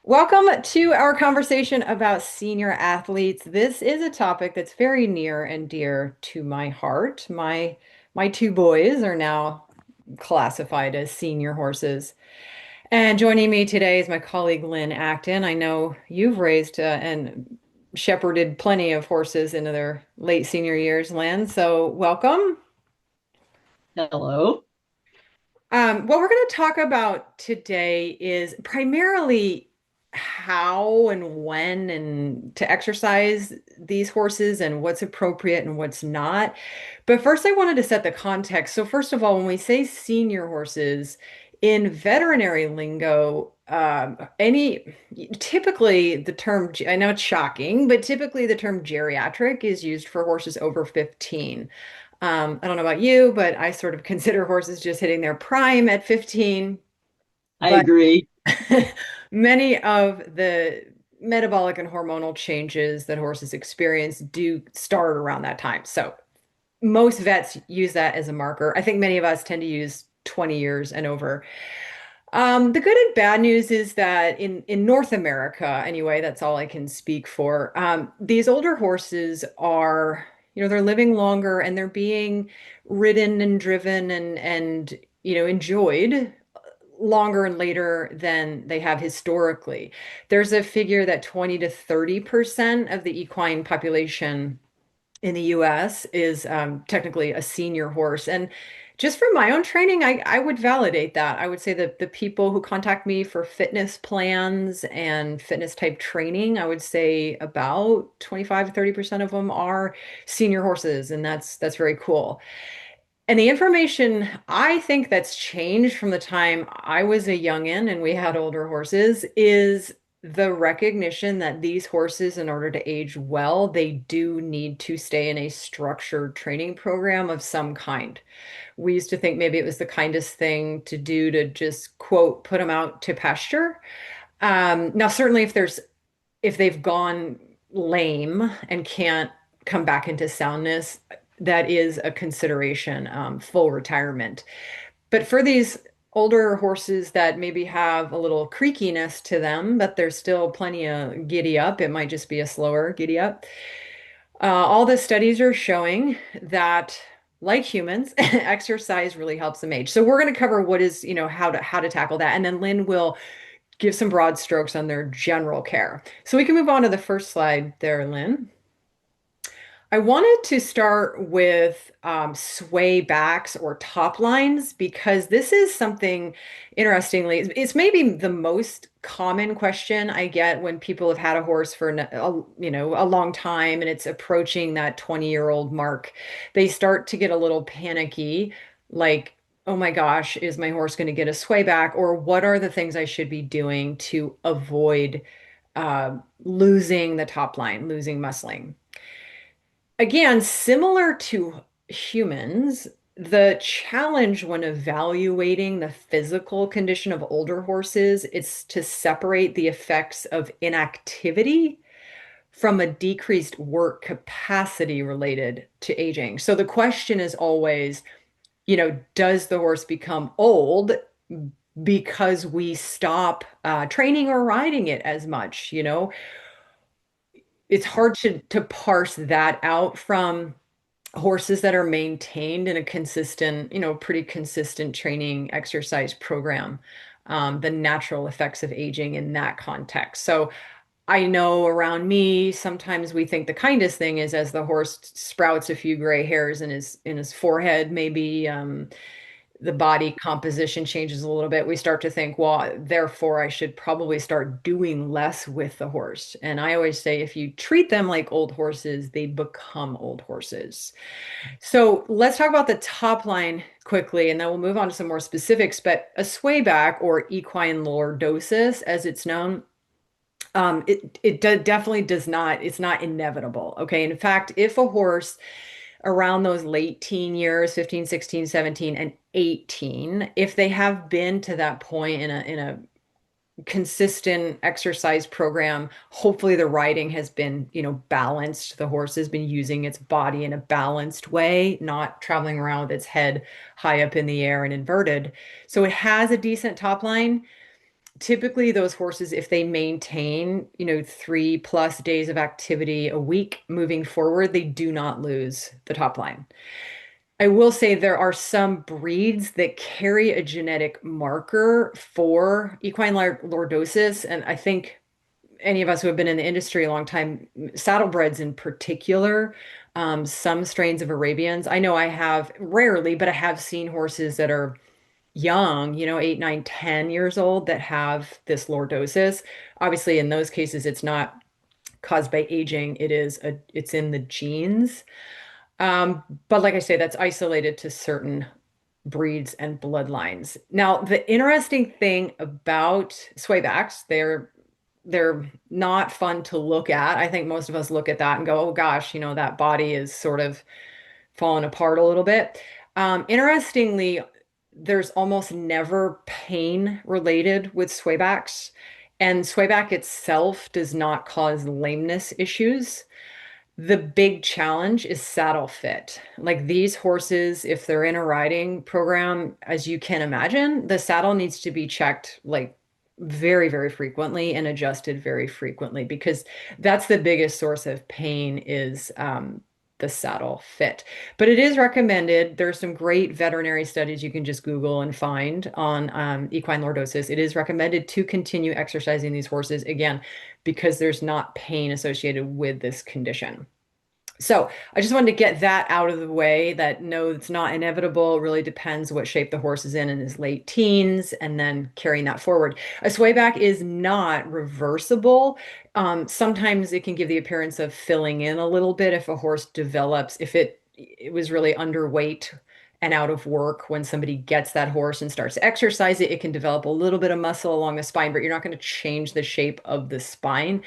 Welcome to our conversation about senior athletes. This is a topic that's very near and dear to my heart. My two boys are now classified as senior horses. And joining me today is my colleague Lynn Acton. I know you've raised and shepherded plenty of horses into their late senior years, Lynn. So welcome. Hello. What we're going to talk about today is primarily how and when and to exercise these horses and what's appropriate and what's not. But first, I wanted to set the context. So, first of all, when we say senior horses in veterinary lingo, any typically the term, I know it's shocking, but typically the term geriatric is used for horses over 15. I don't know about you, but I sort of consider horses just hitting their prime at 15. I But agree. many of the metabolic and hormonal changes that horses experience do start around that time. So most vets use that as a marker. I think many of us tend to use 20 years and over. The good and bad news is that in North America, anyway, that's all I can speak for. These older horses are, they're living longer and they're being ridden and driven and enjoyed longer and later than they have historically. There's a figure that 20 to 30% of the equine population in the US is technically a senior horse. And just from my own training, I would validate that. I would say that the people who contact me for fitness plans and fitness type training, I would say about 25 to 30% of them are senior horses, and that's very cool. And the information I think that's changed from the time I was a youngin' and we had older horses is the recognition that these horses, in order to age well, they do need to stay in a structured training program of some kind. We used to think maybe it was the kindest thing to do to just quote, put them out to pasture. Now, certainly if they've gone lame and can't come back into soundness, that is a consideration, full retirement. But for these older horses that maybe have a little creakiness to them, but there's still plenty of giddy up, it might just be a slower giddy up. All the studies are showing that, like humans, exercise really helps them age. So we're going to cover what is, how to tackle that, and then Lynn will give some broad strokes on their general care. So we can move on to the first slide there, Lynn. I wanted to start with sway backs or top lines because this is something interestingly, it's maybe the most common question I get when people have had a horse for a long time and it's approaching that 20-year-old mark. They start to get a little panicky, like, oh my gosh, is my horse going to get a sway back? Or what are the things I should be doing to avoid losing the top line, losing muscling? Again, similar to humans, the challenge when evaluating the physical condition of older horses is to separate the effects of inactivity from a decreased work capacity related to aging. So the question is always, does the horse become old because we stop training or riding it as much? It's hard to parse that out from horses that are maintained in a consistent, pretty consistent training exercise program, the natural effects of aging in that context. So I know around me, sometimes we think the kindest thing is as the horse sprouts a few gray hairs in his forehead, maybe the body composition changes a little bit, we start to think, well, therefore I should probably start doing less with the horse. And I always say, if you treat them like old horses, they become old horses. So let's talk about the top line quickly, and then we'll move on to some more specifics. But a swayback or equine lordosis, as it's known, definitely does not, it's not inevitable. Okay. In fact, if a horse around those late teen years, 15, 16, 17, and 18, if they have been to that point in a consistent exercise program, hopefully the riding has been, balanced. The horse has been using its body in a balanced way, not traveling around with its head high up in the air and inverted. So it has a decent top line. Typically those horses, if they maintain, 3+ days of activity a week moving forward, they do not lose the top line. I will say there are some breeds that carry a genetic marker for equine lordosis, and I think any of us who have been in the industry a long time, saddlebreds in particular, some strains of Arabians. I know I have rarely, but I have seen horses that are young, 8, 9, 10 years old that have this lordosis. Obviously, in those cases, it's not caused by aging. It's in the genes. But like I say, that's isolated to certain breeds and bloodlines. Now, the interesting thing about swaybacks, they're not fun to look at. I think most of us look at that and go, "Oh gosh, that body is sort of fallen apart a little bit." Interestingly, there's almost never pain related with swaybacks, and swayback itself does not cause lameness issues. The big challenge is saddle fit. Like these horses, if they're in a riding program, as you can imagine, the saddle needs to be checked like very, very frequently and adjusted very frequently because that's the biggest source of pain is the saddle fit. But it is recommended. There's some great veterinary studies you can just Google and find on equine lordosis. It is recommended to continue exercising these horses again because there's not pain associated with this condition. So I just wanted to get that out of the way that no, it's not inevitable. It really depends what shape the horse is in his late teens and then carrying that forward. A swayback is not reversible. Sometimes it can give the appearance of filling in a little bit if a horse develops, if it was really underweight and out of work when somebody gets that horse and starts to exercise it, it can develop a little bit of muscle along the spine, but you're not going to change the shape of the spine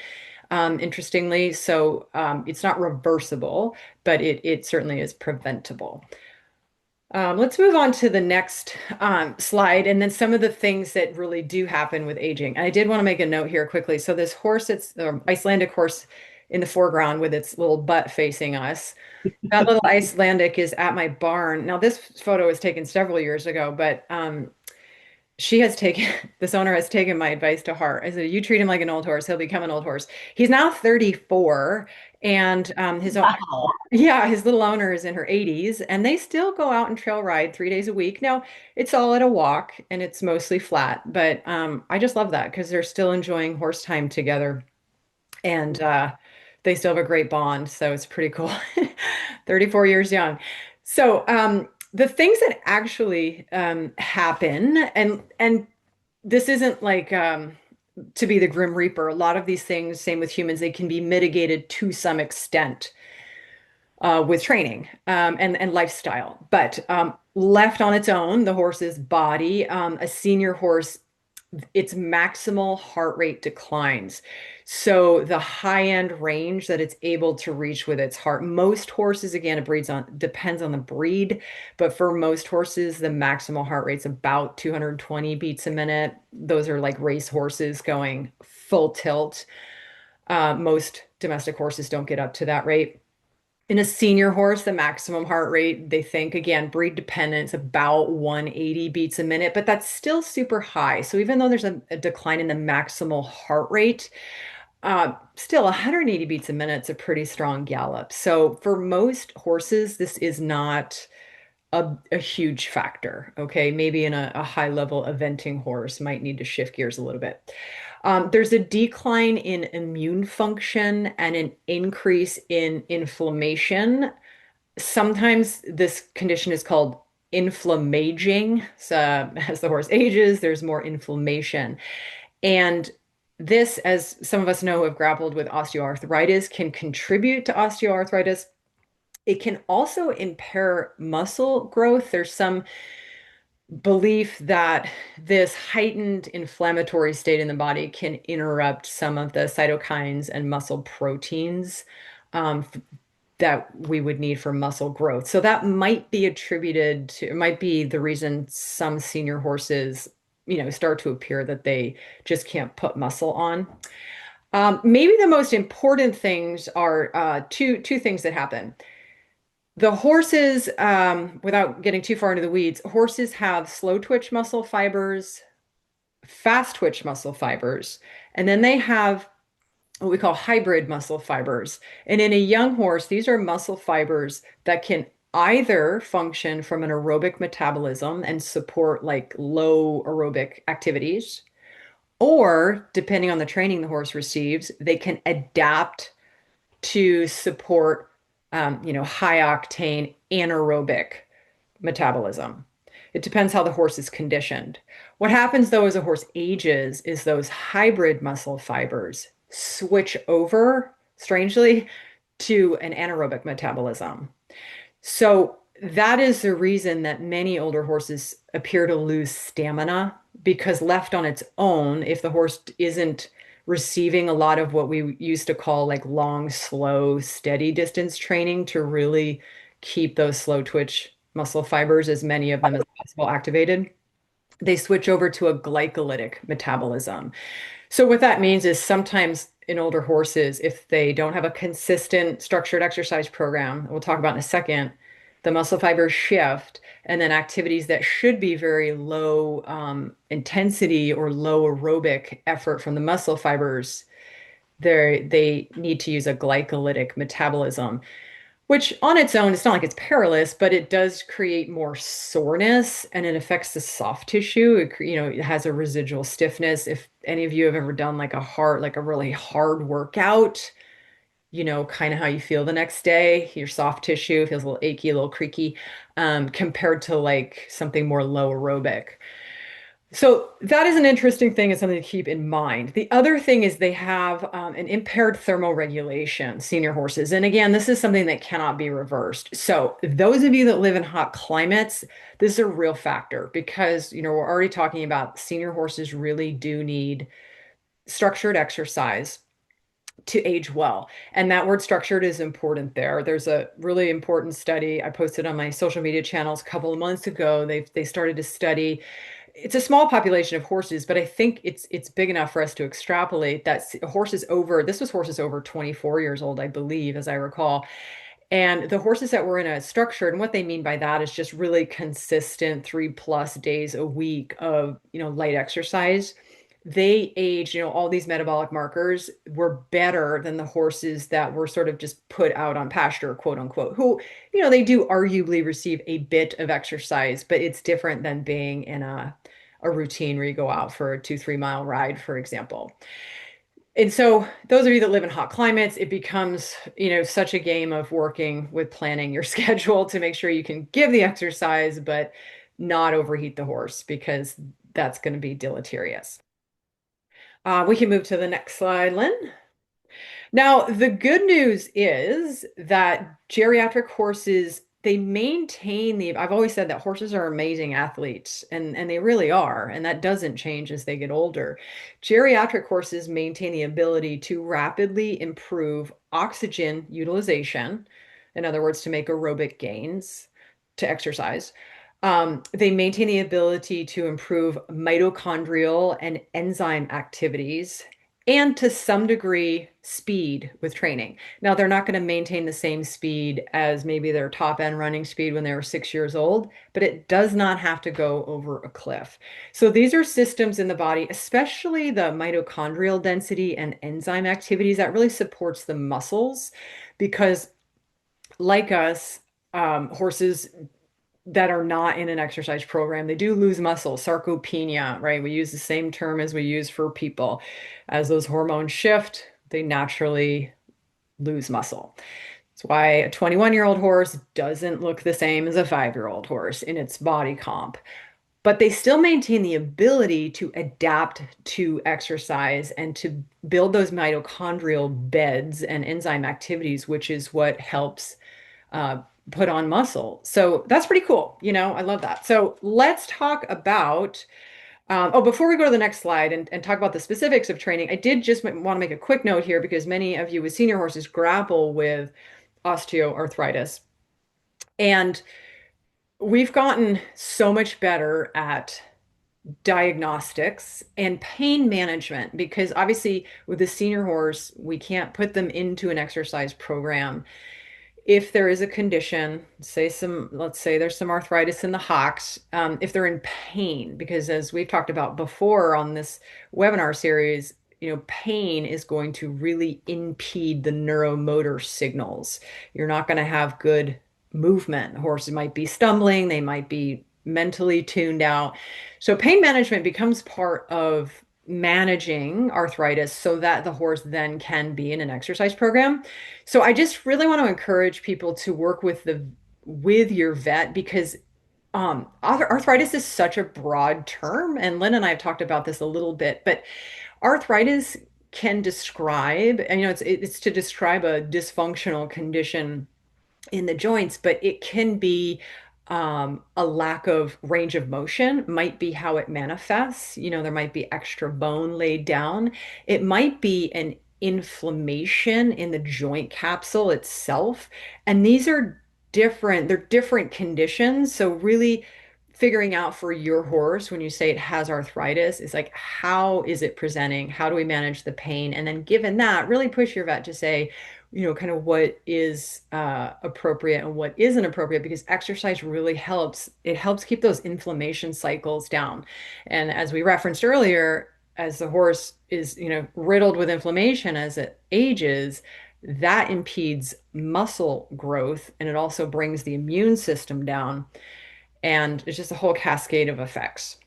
interestingly. So it's not reversible, but it certainly is preventable. Let's move on to the next slide, and then some of the things that really do happen with aging. And I did want to make a note here quickly. So this horse, it's the Icelandic horse in the foreground with its little butt facing us. That little Icelandic is at my barn. Now, this photo was taken several years ago, but she has taken this owner has taken my advice to heart. I said, "You treat him like an old horse, he'll become an old horse." He's now 34, and Wow. his little owner is in her 80s, and they still go out and trail ride 3 days a week. Now, it's all at a walk, and it's mostly flat, but I just love that because they're still enjoying horse time together, and they still have a great bond. So it's pretty cool. 34 years young. So the things that actually happen, and this isn't like to be the Grim Reaper. A lot of these things, same with humans, they can be mitigated to some extent with training and lifestyle. But left on its own, the horse's body, a senior horse, its maximal heart rate declines. So the high end range that it's able to reach with its heart, most horses, again, it breeds on, depends on the breed, but for most horses, the maximal heart rate's about 220 beats a minute. Those are like race horses going full tilt. Most domestic horses don't get up to that rate. In a senior horse, the maximum heart rate, they think, again, breed dependent, it's about 180 beats a minute, but that's still super high. So even though there's a decline in the maximal heart rate, still 180 beats a minute is a pretty strong gallop. So for most horses, this is not a huge factor. Okay, maybe in a high level eventing horse might need to shift gears a little bit. There's a decline in immune function and an increase in inflammation. Sometimes this condition is called inflammaging. So as the horse ages, there's more inflammation. And this, as some of us know who have grappled with osteoarthritis, can contribute to osteoarthritis. It can also impair muscle growth. There's some belief that this heightened inflammatory state in the body can interrupt some of the cytokines and muscle proteins that we would need for muscle growth. So that might be attributed to, it might be the reason some senior horses, start to appear that they just can't put muscle on. Maybe the most important things are two things that happen. The horses, without getting too far into the weeds, horses have slow twitch muscle fibers, fast twitch muscle fibers, and then they have what we call hybrid muscle fibers. And in a young horse, these are muscle fibers that can either function from an aerobic metabolism and support like low aerobic activities, or depending on the training the horse receives, they can adapt to support, high octane anaerobic metabolism. It depends how the horse is conditioned. What happens though as a horse ages is those hybrid muscle fibers switch over, strangely, to an anaerobic metabolism. So that is the reason that many older horses appear to lose stamina because left on its own, if the horse isn't receiving a lot of what we used to call like long, slow, steady distance training to really keep those slow twitch muscle fibers, as many of them as possible, activated, they switch over to a glycolytic metabolism. So what that means is sometimes in older horses, if they don't have a consistent structured exercise program, we'll talk about in a second, the muscle fibers shift, and then activities that should be very low intensity or low aerobic effort from the muscle fibers, they need to use a glycolytic metabolism, which on its own, it's not like it's perilous, but it does create more soreness and it affects the soft tissue. It has a residual stiffness. If any of you have ever done like a really hard workout, kind of how you feel the next day, your soft tissue feels a little achy, a little creaky, compared to like something more low aerobic. So that is an interesting thing and something to keep in mind. The other thing is they have an impaired thermoregulation, senior horses. And again, this is something that cannot be reversed. So those of you that live in hot climates, this is a real factor because, we're already talking about senior horses really do need structured exercise to age well. And that word structured is important there. There's a really important study I posted on my social media channels a couple of months ago. They started to study, it's a small population of horses, but I think it's big enough for us to extrapolate that this was horses over 24 years old, I believe, as I recall. And the horses that were in a structured, and what they mean by that is just really consistent 3+ days a week of, light exercise. They age, all these metabolic markers were better than the horses that were sort of just put out on pasture, quote unquote, who, they do arguably receive a bit of exercise, but it's different than being in a routine where you go out for a 2, 3 mile ride, for example. And so those of you that live in hot climates, it becomes, such a game of working with planning your schedule to make sure you can give the exercise, but not overheat the horse because that's going to be deleterious. We can move to the next slide, Lynn. Now, the good news is that geriatric horses, they maintain I've always said that horses are amazing athletes, and they really are, and that doesn't change as they get older. Geriatric horses maintain the ability to rapidly improve oxygen utilization, in other words, to make aerobic gains to exercise. They maintain the ability to improve mitochondrial and enzyme activities and to some degree speed with training. Now, they're not going to maintain the same speed as maybe their top end running speed when they were 6 years old, but it does not have to go over a cliff. So these are systems in the body, especially the mitochondrial density and enzyme activities that really supports the muscles because like us, horses that are not in an exercise program, they do lose muscle, sarcopenia, right? We use the same term as we use for people. As those hormones shift, they naturally lose muscle. That's why a 21-year-old horse doesn't look the same as a 5-year-old horse in its body comp. But they still maintain the ability to adapt to exercise and to build those mitochondrial beds and enzyme activities, which is what helps uh, put on muscle. So that's pretty cool. I love that. So let's talk about, before we go to the next slide and talk about the specifics of training, I did just want to make a quick note here because many of you with senior horses grapple with osteoarthritis. And we've gotten so much better at diagnostics and pain management because obviously with the senior horse, we can't put them into an exercise program if there is a condition, let's say there's some arthritis in the hocks, if they're in pain, because as we've talked about before on this webinar series, pain is going to really impede the neuromotor signals. You're not going to have good movement. Horses might be stumbling, they might be mentally tuned out. So pain management becomes part of managing arthritis so that the horse then can be in an exercise program. So I just really want to encourage people to work with your vet because arthritis is such a broad term, and Lynn and I have talked about this a little bit, but arthritis can describe, and it's to describe a dysfunctional condition in the joints, but it can be a lack of range of motion, might be how it manifests. There might be extra bone laid down. It might be an inflammation in the joint capsule itself. And they're different conditions. So, really figuring out for your horse when you say it has arthritis is like, how is it presenting? How do we manage the pain? And then, given that, really push your vet to say, kind of what is appropriate and what isn't appropriate because exercise really helps. It helps keep those inflammation cycles down. And as we referenced earlier, as the horse is, riddled with inflammation as it ages, that impedes muscle growth and it also brings the immune system down. And it's just a whole cascade of effects.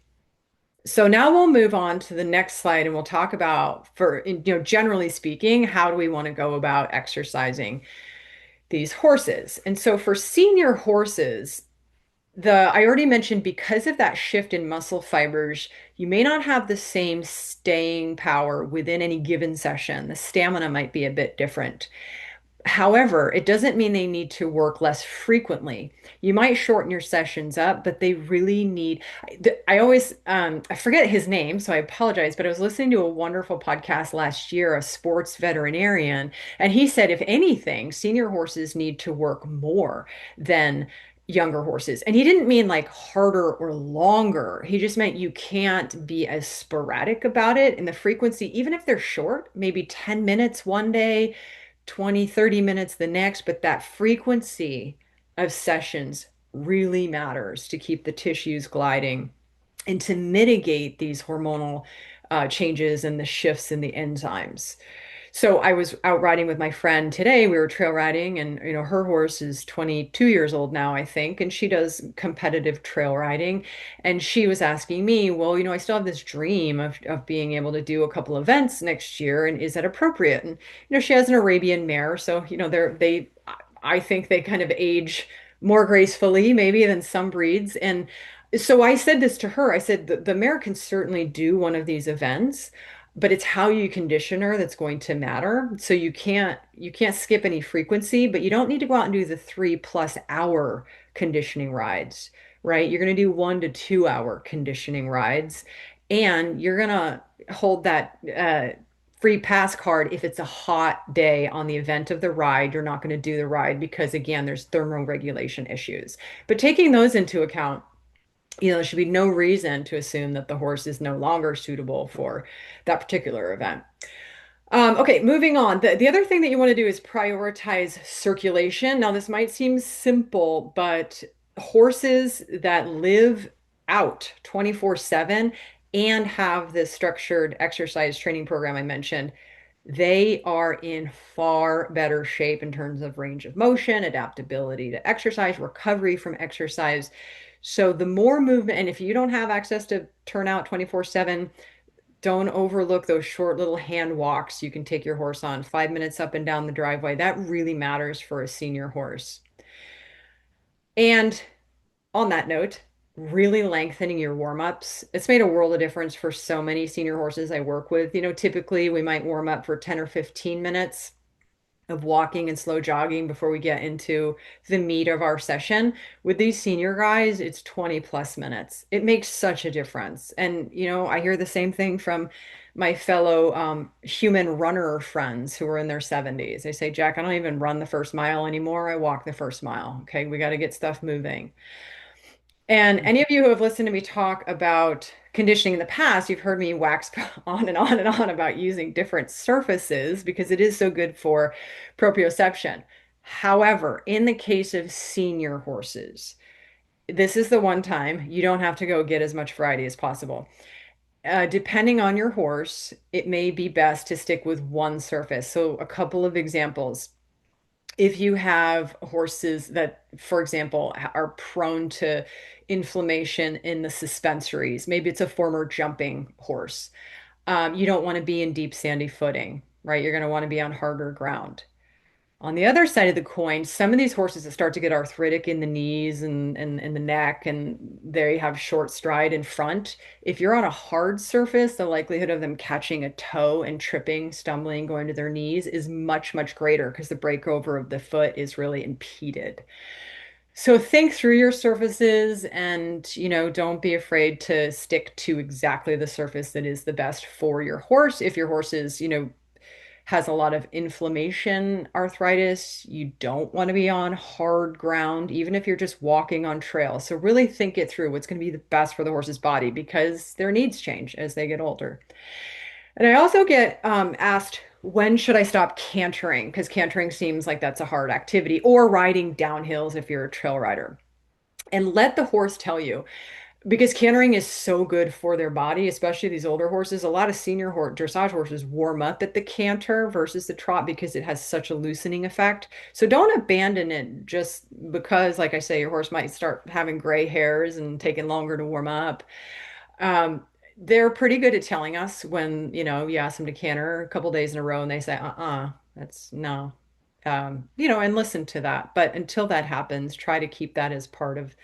So now we'll move on to the next slide and we'll talk about generally speaking, how do we want to go about exercising these horses? And so for senior horses, I already mentioned because of that shift in muscle fibers, you may not have the same staying power within any given session. The stamina might be a bit different. However, it doesn't mean they need to work less frequently. You might shorten your sessions up, but they really need. I always, I forget his name, so I apologize, but I was listening to a wonderful podcast last year, a sports veterinarian, and he said, if anything, senior horses need to work more than younger horses. And he didn't mean like harder or longer. He just meant you can't be as sporadic about it in the frequency, even if they're short, maybe 10 minutes one day 20, 30 minutes the next, but that frequency of sessions really matters to keep the tissues gliding and to mitigate these hormonal changes and the shifts in the enzymes. So I was out riding with my friend today. We were trail riding, and her horse is 22 years old now, I think, and she does competitive trail riding. And she was asking me, well, I still have this dream of being able to do a couple events next year, and is that appropriate? And she has an Arabian mare, so I think they kind of age more gracefully maybe than some breeds. And so I said this to her. I said the mare can certainly do one of these events, but it's how you condition her that's going to matter. So you can't skip any frequency, but you don't need to go out and do the 3+ hour conditioning rides, right? You're going to do 1 to 2 hour conditioning rides, and you're going to hold that free pass card if it's a hot day on the event of the ride. You're not going to do the ride because again, there's thermoregulation issues. But taking those into account, there should be no reason to assume that the horse is no longer suitable for that particular event. Okay, moving on. The other thing that you want to do is prioritize circulation. Now, this might seem simple, but horses that live out 24/7 and have this structured exercise training program I mentioned, they are in far better shape in terms of range of motion, adaptability to exercise, recovery from exercise. So the more movement, and if you don't have access to turnout 24/7, don't overlook those short little hand walks you can take your horse on, 5 minutes up and down the driveway. That really matters for a senior horse. And on that note, really lengthening your warm-ups. It's made a world of difference for so many senior horses I work with. Typically we might warm up for 10 or 15 minutes of walking and slow jogging before we get into the meat of our session. With these senior guys, it's 20+ minutes. It makes such a difference. And, I hear the same thing from my fellow human runner friends who are in their 70s. They say, Jack, I don't even run the first mile anymore. I walk the first mile. Okay, we got to get stuff moving. And any of you who have listened to me talk about conditioning in the past, you've heard me wax on and on and on about using different surfaces because it is so good for proprioception. However, in the case of senior horses, this is the one time you don't have to go get as much variety as possible. Depending on your horse, it may be best to stick with one surface. So, a couple of examples. If you have horses that, for example, are prone to inflammation in the suspensories, maybe it's a former jumping horse, you don't want to be in deep sandy footing, right? You're going to want to be on harder ground. On the other side of the coin, some of these horses that start to get arthritic in the knees and the neck, and they have short stride in front. If you're on a hard surface, the likelihood of them catching a toe and tripping, stumbling, going to their knees is much, much greater because the breakover of the foot is really impeded. So think through your surfaces and, don't be afraid to stick to exactly the surface that is the best for your horse. If your horse is, has a lot of inflammation, arthritis, you don't want to be on hard ground, even if you're just walking on trail. So really think it through what's going to be the best for the horse's body because their needs change as they get older. And I also get asked, when should I stop cantering? Because cantering seems like that's a hard activity, or riding downhills if you're a trail rider. And let the horse tell you, because cantering is so good for their body, especially these older horses. A lot of senior dressage horses warm up at the canter versus the trot because it has such a loosening effect. So don't abandon it just because, like I say, your horse might start having gray hairs and taking longer to warm up. They're pretty good at telling us when, you ask them to canter a couple days in a row and they say, that's no. And listen to that. But until that happens, try to keep that as part of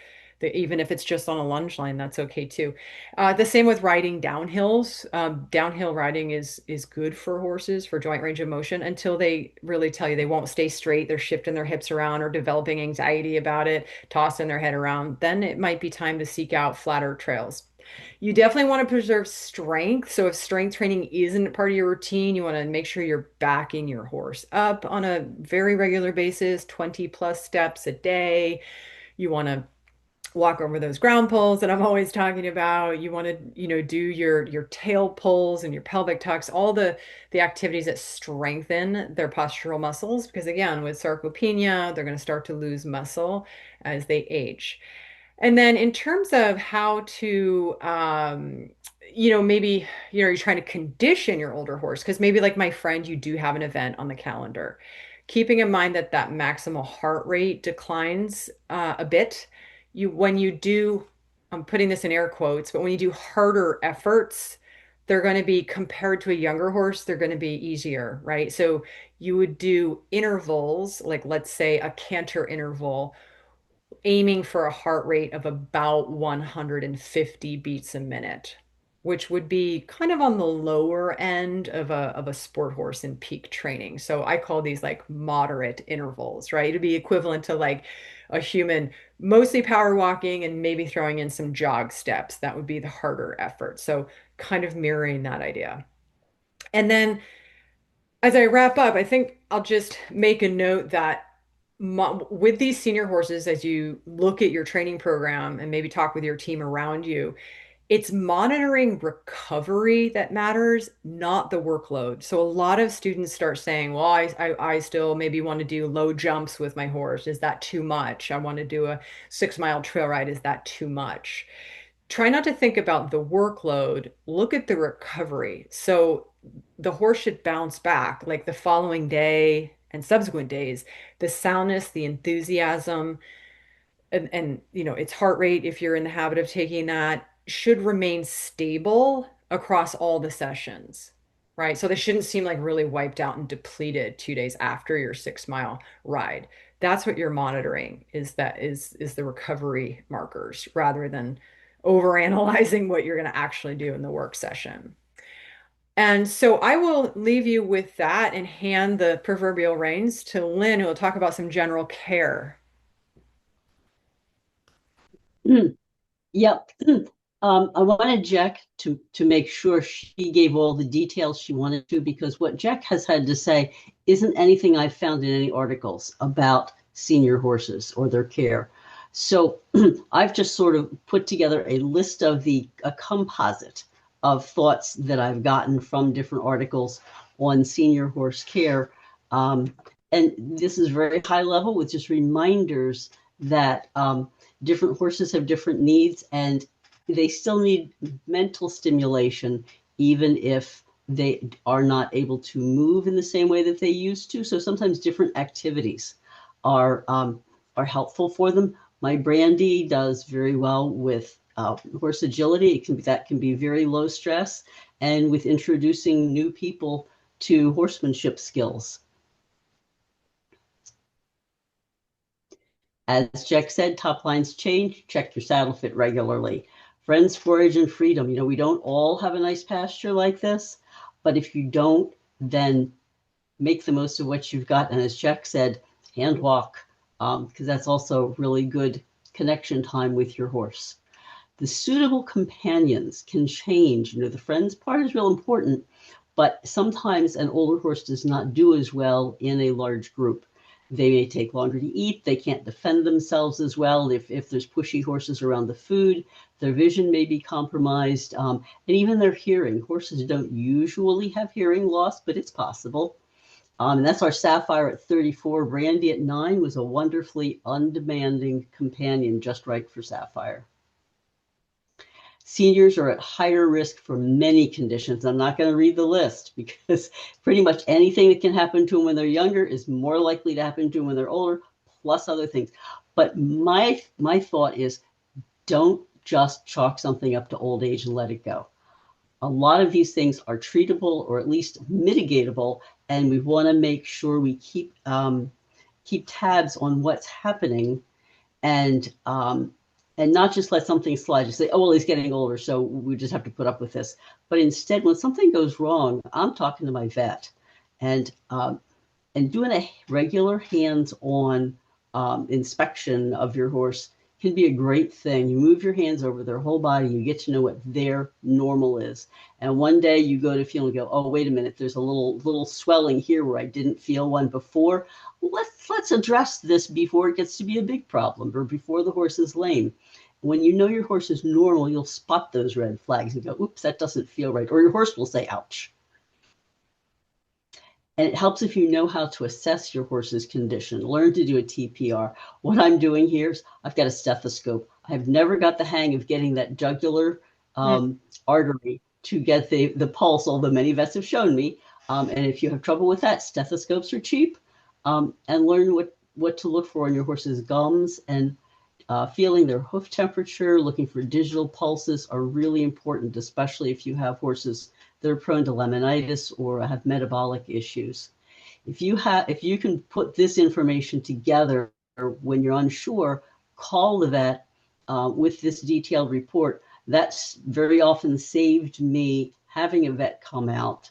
even if it's just on a lunge line, that's okay too. The same with riding downhills. Downhill riding is good for horses for joint range of motion until they really tell you they won't stay straight. They're shifting their hips around or developing anxiety about it, tossing their head around. Then it might be time to seek out flatter trails. You definitely want to preserve strength. So if strength training isn't part of your routine, you want to make sure you're backing your horse up on a very regular basis, 20 plus steps a day. You want to walk over those ground pulls that I'm always talking about. You want to, do your tail pulls and your pelvic tucks, all the activities that strengthen their postural muscles. Because again, with sarcopenia, they're going to start to lose muscle as they age. And then in terms of how to, maybe, you're trying to condition your older horse, because maybe like my friend, you do have an event on the calendar. Keeping in mind that that maximal heart rate declines a bit. When you do, I'm putting this in air quotes, but when you do harder efforts, they're going to be compared to a younger horse, they're going to be easier, right? So you would do intervals, like let's say a canter interval aiming for a heart rate of about 150 beats a minute, which would be kind of on the lower end of a sport horse in peak training. So I call these like moderate intervals, right? It'd be equivalent to like a human mostly power walking and maybe throwing in some jog steps. That would be the harder effort. So kind of mirroring that idea. And then as I wrap up, I think I'll just make a note that with these senior horses, as you look at your training program and maybe talk with your team around you, it's monitoring recovery that matters, not the workload. So a lot of students start saying, well, I still maybe want to do low jumps with my horse. Is that too much? I want to do a 6 mile trail ride. Is that too much? Try not to think about the workload. Look at the recovery. So the horse should bounce back like the following day and subsequent days. The soundness, the enthusiasm, and its heart rate, if you're in the habit of taking that, should remain stable across all the sessions, right? So they shouldn't seem like really wiped out and depleted 2 days after your 6 mile ride. That's what you're monitoring is the recovery markers rather than overanalyzing what you're going to actually do in the work session. And so I will leave you with that and hand the proverbial reins to Lynn, who will talk about some general care. Yep. I wanted Jack to make sure she gave all the details she wanted to, because what Jack has had to say isn't anything I've found in any articles about senior horses or their care. So I've just sort of put together a list of a composite of thoughts that I've gotten from different articles on senior horse care. And and this is very high level with just reminders that different horses have different needs, and they still need mental stimulation, even if they are not able to move in the same way that they used to. So sometimes different activities are helpful for them. My Brandy does very well with horse agility. That can be very low stress, and with introducing new people to horsemanship skills. As Jack said, top lines change. Check your saddle fit regularly. Friends, forage, and freedom. You know, we don't all have a nice pasture like this, but if you don't, then make the most of what you've got. And as Jack said, hand walk, because that's also really good connection time with your horse. The suitable companions can change. You know, the friends part is real important, but sometimes an older horse does not do as well in a large group. They may take longer to eat. They can't defend themselves as well. If there's pushy horses around the food, their vision may be compromised, and even their hearing. Horses don't usually have hearing loss, but it's possible. And that's our Sapphire at 34. Brandy at 9 was a wonderfully undemanding companion, just right for Sapphire. Seniors are at higher risk for many conditions. I'm not going to read the list because pretty much anything that can happen to them when they're younger is more likely to happen to them when they're older, plus other things. But my thought is, don't just chalk something up to old age and let it go. A lot of these things are treatable or at least mitigatable, and we want to make sure we keep tabs on what's happening, and not just let something slide. Just say, oh, well, he's getting older, so we just have to put up with this. But instead, when something goes wrong, I'm talking to my vet, and doing a regular hands-on inspection of your horse can be a great thing. You move your hands over their whole body, you get to know what their normal is. And one day you go to feel and go, oh, wait a minute, there's a little swelling here where I didn't feel one before. Let's address this before it gets to be a big problem or before the horse is lame. When you know your horse is normal, you'll spot those red flags and go, oops, that doesn't feel right. Or your horse will say, ouch. And it helps if you know how to assess your horse's condition. Learn to do a TPR. What I'm doing here is I've got a stethoscope. I've never got the hang of getting that jugular artery to get the pulse, although many vets have shown me. And if you have trouble with that, stethoscopes are cheap. And learn what to look for in your horse's gums, and feeling their hoof temperature, looking for digital pulses are really important, especially if you have horses that are prone to laminitis or have metabolic issues. If you can put this information together when you're unsure, call the vet with this detailed report. That's very often saved me having a vet come out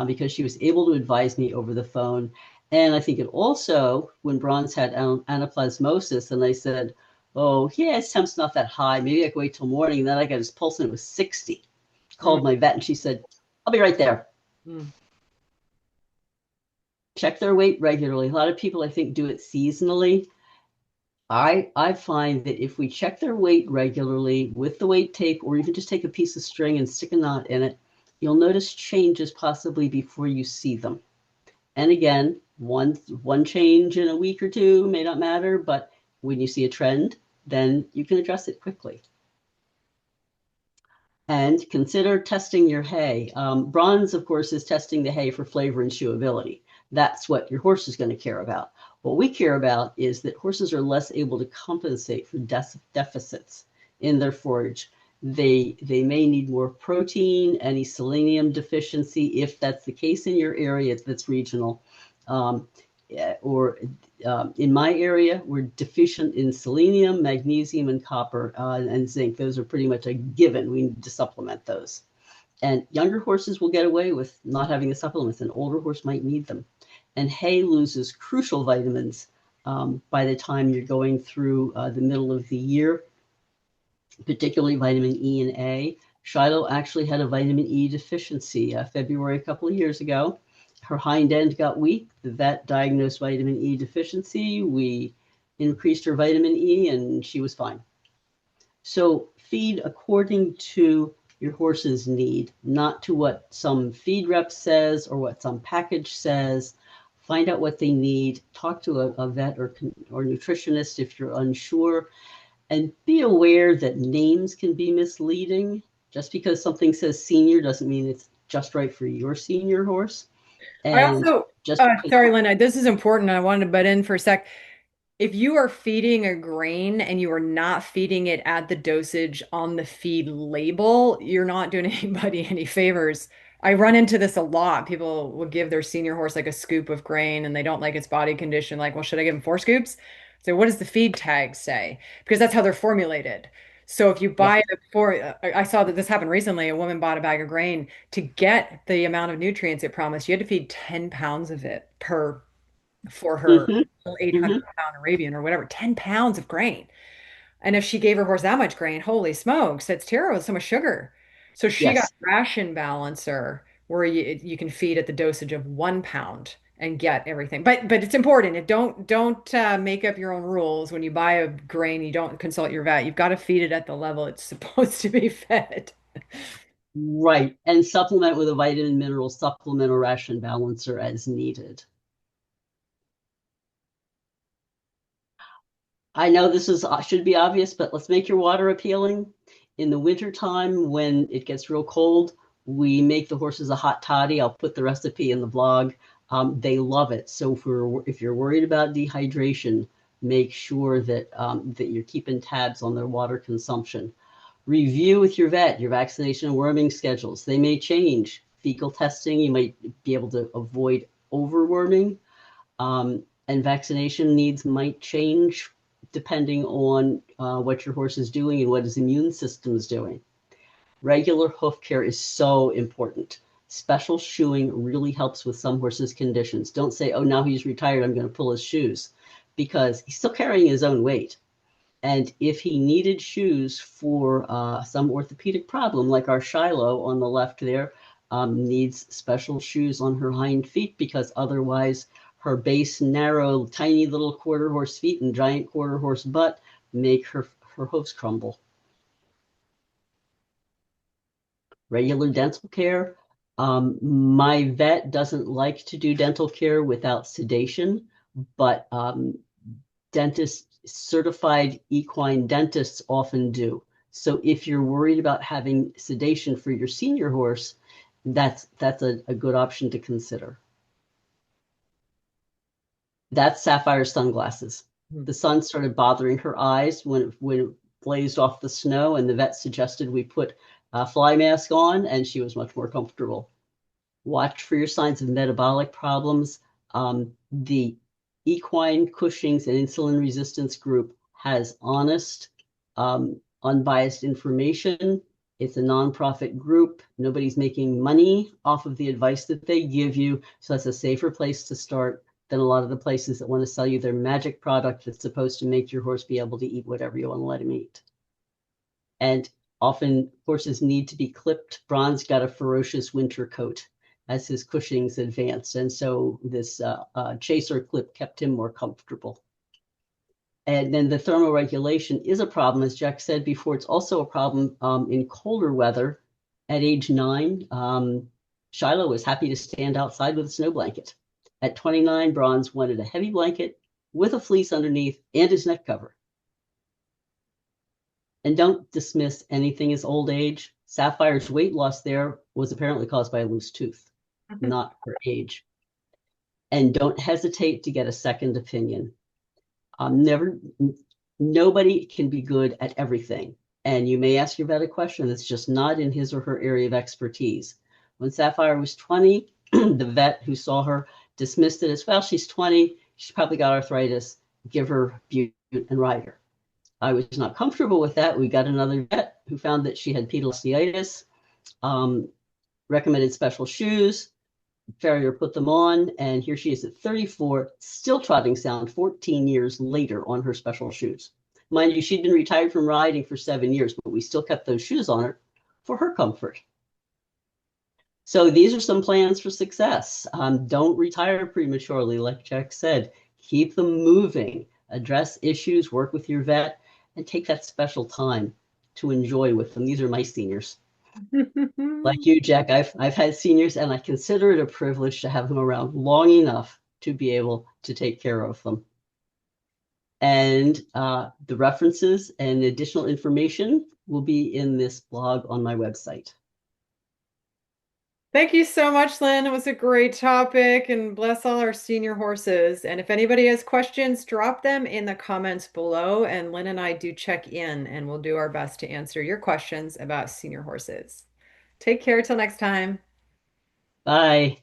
because she was able to advise me over the phone. And I think it also, when Bronze had anaplasmosis, and I said, oh, yeah, his temp's not that high. Maybe I could wait till morning. And then I got his pulse and it was 60. Called my vet and she said, I'll be right there. Check their weight regularly. A lot of people, I think, do it seasonally. I find that if we check their weight regularly with the weight tape, or even just take a piece of string and stick a knot in it, you'll notice changes possibly before you see them. And again, one change in a week or two may not matter, but when you see a trend, then you can address it quickly. And consider testing your hay. Bronze, of course, is testing the hay for flavor and chewability. That's what your horse is going to care about. What we care about is that horses are less able to compensate for deficits in their forage. They may need more protein, any selenium deficiency, if that's the case in your area that's regional. In my area, we're deficient in selenium, magnesium, and copper, and zinc. Those are pretty much a given. We need to supplement those. And younger horses will get away with not having the supplements. An older horse might need them. And hay loses crucial vitamins by the time you're going through the middle of the year, particularly vitamin E and A. Shiloh actually had a vitamin E deficiency February a couple of years ago. Her hind end got weak. The vet diagnosed vitamin E deficiency. We increased her vitamin E and she was fine. So feed according to your horse's need, not to what some feed rep says or what some package says. find out what they need, talk to a vet or nutritionist if you're unsure, and be aware that names can be misleading. Just because something says senior doesn't mean it's just right for your senior horse. I And also, just because, sorry, Linda, this is important. I wanted to butt in for a sec. If you are feeding a grain and you are not feeding it at the dosage on the feed label, you're not doing anybody any favors. I run into this a lot. People will give their senior horse like a scoop of grain and they don't like its body condition. Like, well, should I give him 4 scoops? So, what does the feed tag say? Because that's how they're formulated. So, if you yes. buy it for, I saw that this happened recently. A woman bought a bag of grain to get the amount of nutrients it promised. You had to feed 10 pounds of it per for her Mm-hmm. 800 Mm-hmm. pound Arabian or whatever, 10 pounds of grain. And if she gave her horse that much grain, holy smokes, that's terrible. It's so much sugar. So she got Yes. a ration balancer where you can feed at the dosage of 1 pound and get everything. But it's important. If don't make up your own rules when you buy a grain, you don't consult your vet. You've got to feed it at the level it's supposed to be fed. Right. And supplement with a vitamin mineral supplement or ration balancer as needed. I know this is should be obvious, but let's make your water appealing. In the wintertime, when it gets real cold, we make the horses a hot toddy. I'll put the recipe in the blog. They love it. So if you're worried about dehydration, make sure that you're keeping tabs on their water consumption. Review with your vet your vaccination and worming schedules. They may change. Fecal testing, you might be able to avoid overworming. And vaccination needs might change depending on what your horse is doing and what his immune system is doing. Regular hoof care is so important. Special shoeing really helps with some horses' conditions. Don't say, oh, now he's retired, I'm going to pull his shoes, because he's still carrying his own weight. And if he needed shoes for some orthopedic problem, like our Shiloh on the left there, needs special shoes on her hind feet because otherwise her base, narrow, tiny little quarter horse feet and giant quarter horse butt make her hooves crumble. Regular dental care. My vet doesn't like to do dental care without sedation, but dentists, certified equine dentists often do. So if you're worried about having sedation for your senior horse, that's a good option to consider. That's Sapphire sunglasses. The sun started bothering her eyes when it blazed off the snow, and the vet suggested we put a fly mask on, and she was much more comfortable. Watch for your signs of metabolic problems. The Equine Cushing's and Insulin Resistance Group has honest, unbiased information. It's a nonprofit group. Nobody's making money off of the advice that they give you. So that's a safer place to start than a lot of the places that want to sell you their magic product that's supposed to make your horse be able to eat whatever you want to let him eat. And often horses need to be clipped. Bronze got a ferocious winter coat as his Cushing's advanced. And so this chaser clip kept him more comfortable. And then the thermoregulation is a problem. As Jack said before, it's also a problem in colder weather. At age 9, Shiloh was happy to stand outside with a snow blanket. At 29, Bronze wanted a heavy blanket with a fleece underneath and his neck cover. And don't dismiss anything as old age. Sapphire's weight loss there was apparently caused by a loose tooth, not her age. And don't hesitate to get a second opinion. Nobody can be good at everything. And you may ask your vet a question that's just not in his or her area of expertise. When Sapphire was 20, the vet who saw her dismissed it as, well, she's 20, she's probably got arthritis, give her Bute and ride her. I was not comfortable with that. We got another vet who found that she had pedal osteitis, recommended special shoes. Farrier put them on, and here she is at 34, still trotting sound 14 years later on her special shoes. Mind you, she'd been retired from riding for 7 years, but we still kept those shoes on her for her comfort. So these are some plans for success. Don't retire prematurely, like Jack said. Keep them moving, address issues, work with your vet, and take that special time to enjoy with them. These are my seniors. Like you, Jack, I've had seniors, and I consider it a privilege to have them around long enough to be able to take care of them. And the references and additional information will be in this blog on my website. Thank you so much, Lynn. It was a great topic and bless all our senior horses. And if anybody has questions, drop them in the comments below. And Lynn and I do check in and we'll do our best to answer your questions about senior horses. Take care till next time. Bye.